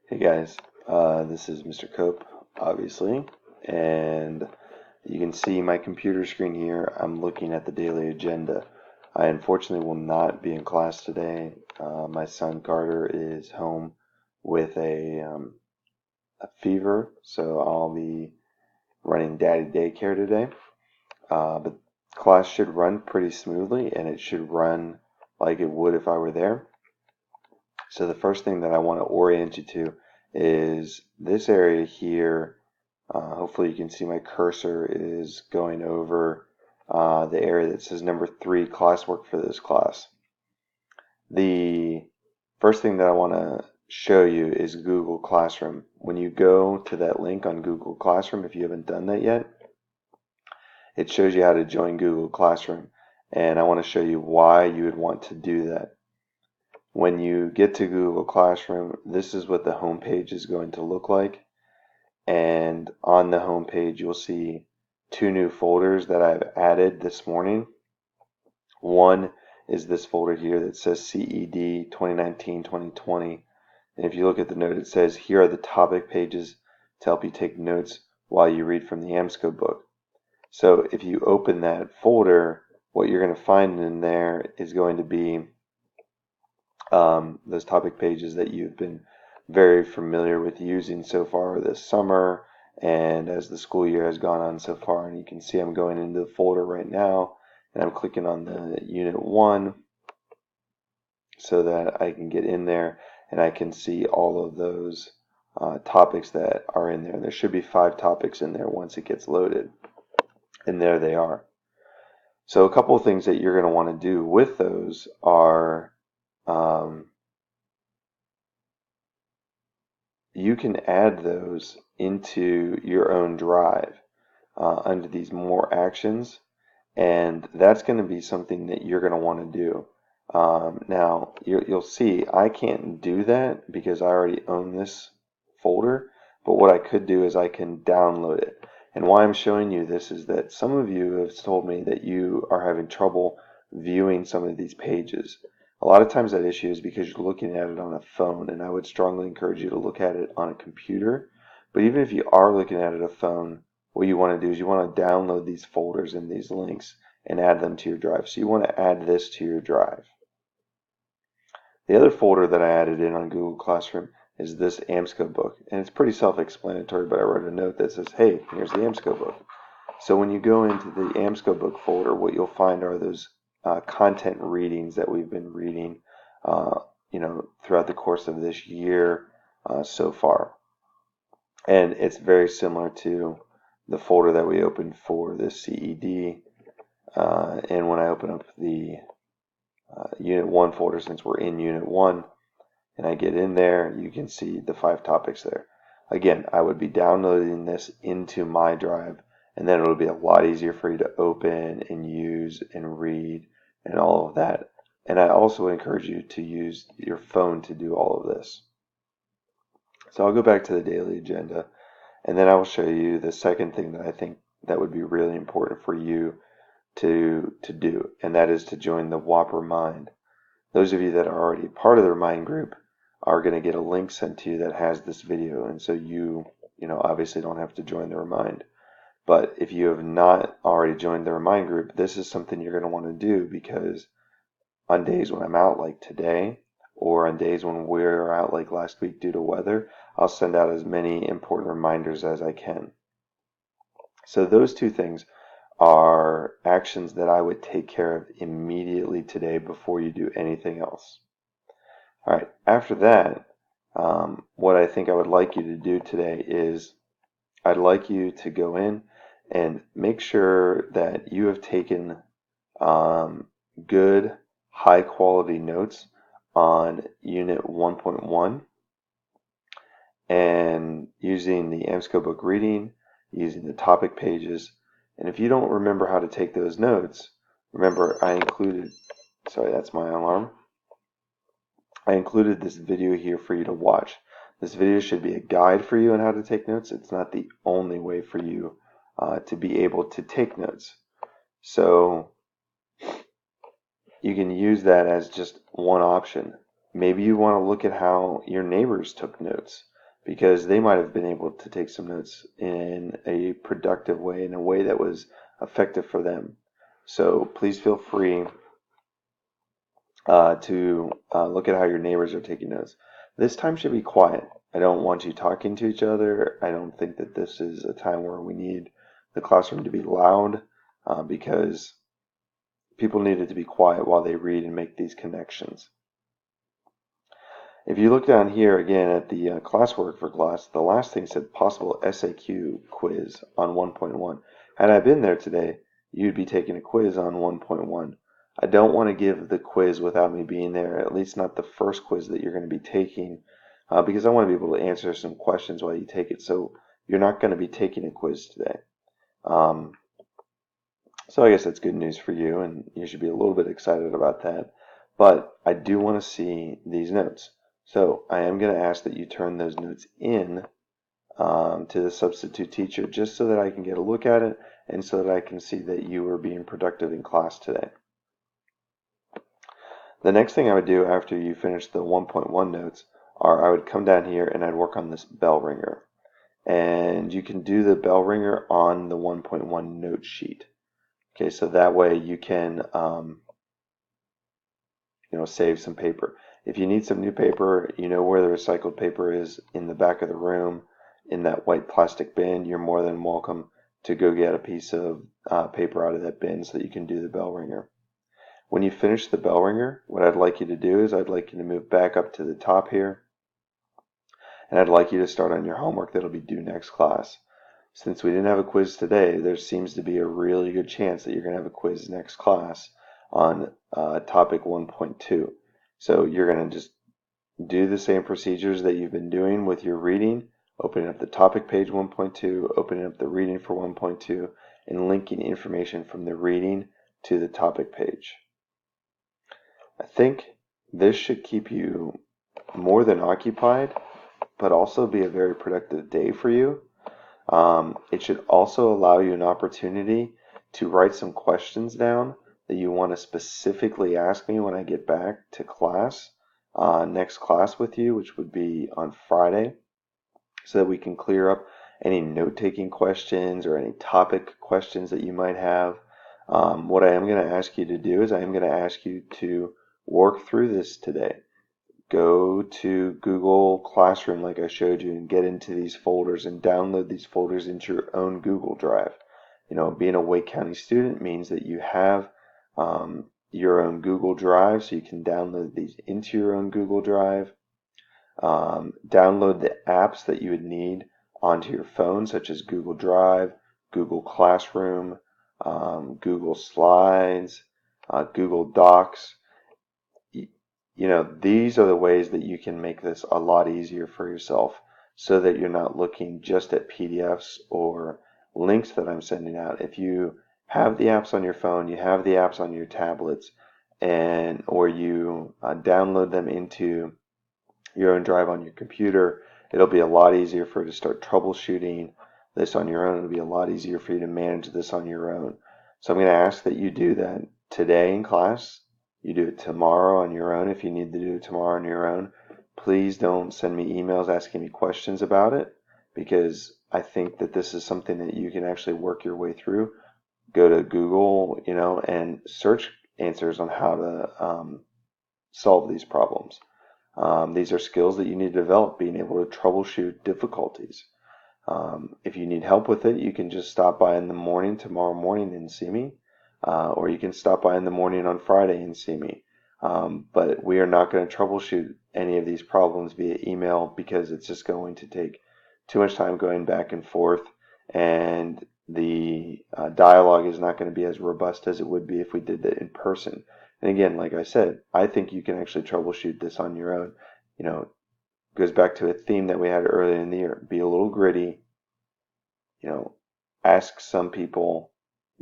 Hey guys, this is Mr. Cope, obviously, and you can see my computer screen here. I'm looking at the daily agenda. I unfortunately will not be in class today. My son Carter is home with a fever, so I'll be running daddy daycare today. But class should run pretty smoothly, and it should run like it would if I were there. So the first thing that I want to orient you to is this area here. Hopefully you can see my cursor is going over the area that says number 3, classwork for this class. The first thing that I want to show you is Google Classroom. When you go to that link on Google Classroom, if you haven't done that yet, it shows you how to join Google Classroom. And I want to show you why you would want to do that. When you get to Google Classroom, this is what the home page is going to look like. And on the home page, you'll see 2 new folders that I've added this morning. One is this folder here that says CED 2019-2020. And if you look at the note, it says, here are the topic pages to help you take notes while you read from the AMSCO book. So if you open that folder, what you're going to find in there is going to be those topic pages that you've been very familiar with using so far this summer and as the school year has gone on so far. And you can see I'm going into the folder right now and I'm clicking on the Unit 1 so that I can get in there and I can see all of those topics that are in there. There should be 5 topics in there once it gets loaded. And there they are. So a couple of things that you're going to want to do with those are you can add those into your own drive under these more actions, and that's going to be something that you're going to want to do. Now you'll see I can't do that because I already own this folder, but what I could do is I can download it. And why I'm showing you this is that some of you have told me that you are having trouble viewing some of these pages. A lot of times that issue is because you're looking at it on a phone, and I would strongly encourage you to look at it on a computer. But even if you are looking at it on a phone, what you want to do is you want to download these folders and these links and add them to your drive. So you want to add this to your drive. The other folder that I added in on Google Classroom is this AMSCO book. And it's pretty self-explanatory, but I wrote a note that says, hey, here's the AMSCO book. So when you go into the AMSCO book folder, what you'll find are those content readings that we've been reading throughout the course of this year so far. And it's very similar to the folder that we opened for the CED. And when I open up the Unit 1 folder, since we're in Unit 1, and I get in there, you can see the 5 topics there. Again, I would be downloading this into my drive, and then it'll be a lot easier for you to open and use and read and all of that. And I also encourage you to use your phone to do all of this. So I'll go back to the daily agenda, and then I will show you the second thing that I think that would be really important for you to do, and that is to join the Whopper Mind. Those of you that are already part of the Remind group are going to get a link sent to you that has this video, and so you obviously don't have to join the Remind. But if you have not already joined the Remind group, this is something you're going to want to do, because on days when I'm out like today, or on days when we're out like last week due to weather, I'll send out as many important reminders as I can. So those 2 things are actions that I would take care of immediately today before you do anything else. All right, after that, what I think I would like you to do today is I'd like you to go in and make sure that you have taken good, high quality notes on Unit 1.1 and using the AMSCO book reading, using the topic pages. And if you don't remember how to take those notes, remember I included, sorry, that's my alarm. I included this video here for you to watch. This video should be a guide for you on how to take notes. It's not the only way for you to be able to take notes. So you can use that as just one option. Maybe you want to look at how your neighbors took notes. because they might have been able to take some notes in a productive way, in a way that was effective for them. So please feel free to look at how your neighbors are taking notes. This time should be quiet. I don't want you talking to each other. I don't think that this is a time where we need the classroom to be loud, because people need it to be quiet while they read and make these connections. If you look down here again at the classwork for class, the last thing said possible SAQ quiz on 1.1. Had I been there today, you'd be taking a quiz on 1.1. I don't want to give the quiz without me being there, at least not the first quiz that you're going to be taking, because I want to be able to answer some questions while you take it. So you're not going to be taking a quiz today. So I guess that's good news for you, and you should be a little bit excited about that. But I do want to see these notes. So I am going to ask that you turn those notes in to the substitute teacher, just so that I can get a look at it and so that I can see that you are being productive in class today. The next thing I would do after you finish the 1.1 notes are I would come down here and I'd work on this bell ringer. And you can do the bell ringer on the 1.1 note sheet. Okay, so that way you can save some paper. If you need some new paper, you know where the recycled paper is in the back of the room, in that white plastic bin. You're more than welcome to go get a piece of paper out of that bin so that you can do the bell ringer. When you finish the bell ringer, what I'd like you to do is I'd like you to move back up to the top here, and I'd like you to start on your homework that'll be due next class. Since we didn't have a quiz today, there seems to be a really good chance that you're going to have a quiz next class on topic 1.2. So you're going to just do the same procedures that you've been doing with your reading, opening up the topic page 1.2, opening up the reading for 1.2, and linking information from the reading to the topic page. I think this should keep you more than occupied, but also be a very productive day for you. It should also allow you an opportunity to write some questions down that you want to specifically ask me when I get back to class, next class with you, which would be on Friday, so that we can clear up any note-taking questions or any topic questions that you might have. What I am going to ask you to do is I am going to ask you to work through this today. Go to Google Classroom like I showed you and get into these folders and download these folders into your own Google Drive. Being a Wake County student means that you have your own Google Drive, so you can download these into your own Google Drive. Download the apps that you would need onto your phone, such as Google Drive, Google Classroom, Google Slides, Google Docs. These are the ways that you can make this a lot easier for yourself, so that you're not looking just at PDFs or links that I'm sending out. If you have the apps on your phone, you have the apps on your tablets, or you download them into your own drive on your computer, it'll be a lot easier for you to start troubleshooting this on your own. It'll be a lot easier for you to manage this on your own. So I'm going to ask that you do that today in class. You do it tomorrow on your own if you need to do it tomorrow on your own. Please don't send me emails asking me questions about it, because I think that this is something that you can actually work your way through. Go to Google, and search answers on how to solve these problems. These are skills that you need to develop, being able to troubleshoot difficulties. If you need help with it, you can just stop by in the morning tomorrow morning and see me. Or you can stop by in the morning on Friday and see me. But we are not going to troubleshoot any of these problems via email, because it's just going to take too much time going back and forth, and the dialogue is not going to be as robust as it would be if we did that in person. And again, like I said, I think you can actually troubleshoot this on your own. It goes back to a theme that we had earlier in the year. Be a little gritty. Ask some people.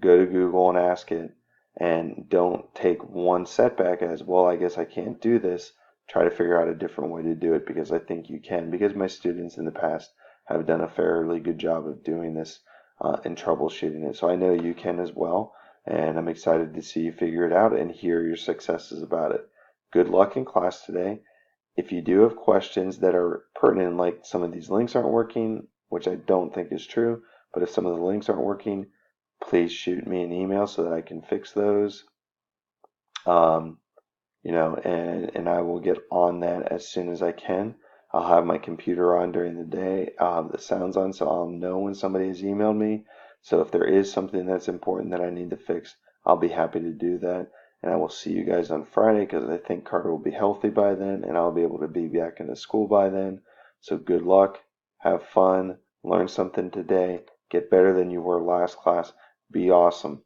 Go to Google and ask it, and don't take one setback as, well, I guess I can't do this. Try to figure out a different way to do it, because I think you can, because my students in the past have done a fairly good job of doing this and troubleshooting it. So I know you can as well, and I'm excited to see you figure it out and hear your successes about it. Good luck in class today. If you do have questions that are pertinent, like some of these links aren't working, which I don't think is true, but if some of the links aren't working, please shoot me an email so that I can fix those. Um, and I will get on that as soon as I can. I'll have my computer on during the day. I'll have the sounds on, so I'll know when somebody has emailed me. So if there is something that's important that I need to fix, I'll be happy to do that. And I will see you guys on Friday because I think Carter will be healthy by then and I'll be able to be back into school by then. So good luck, have fun, learn something today, get better than you were last class, be awesome.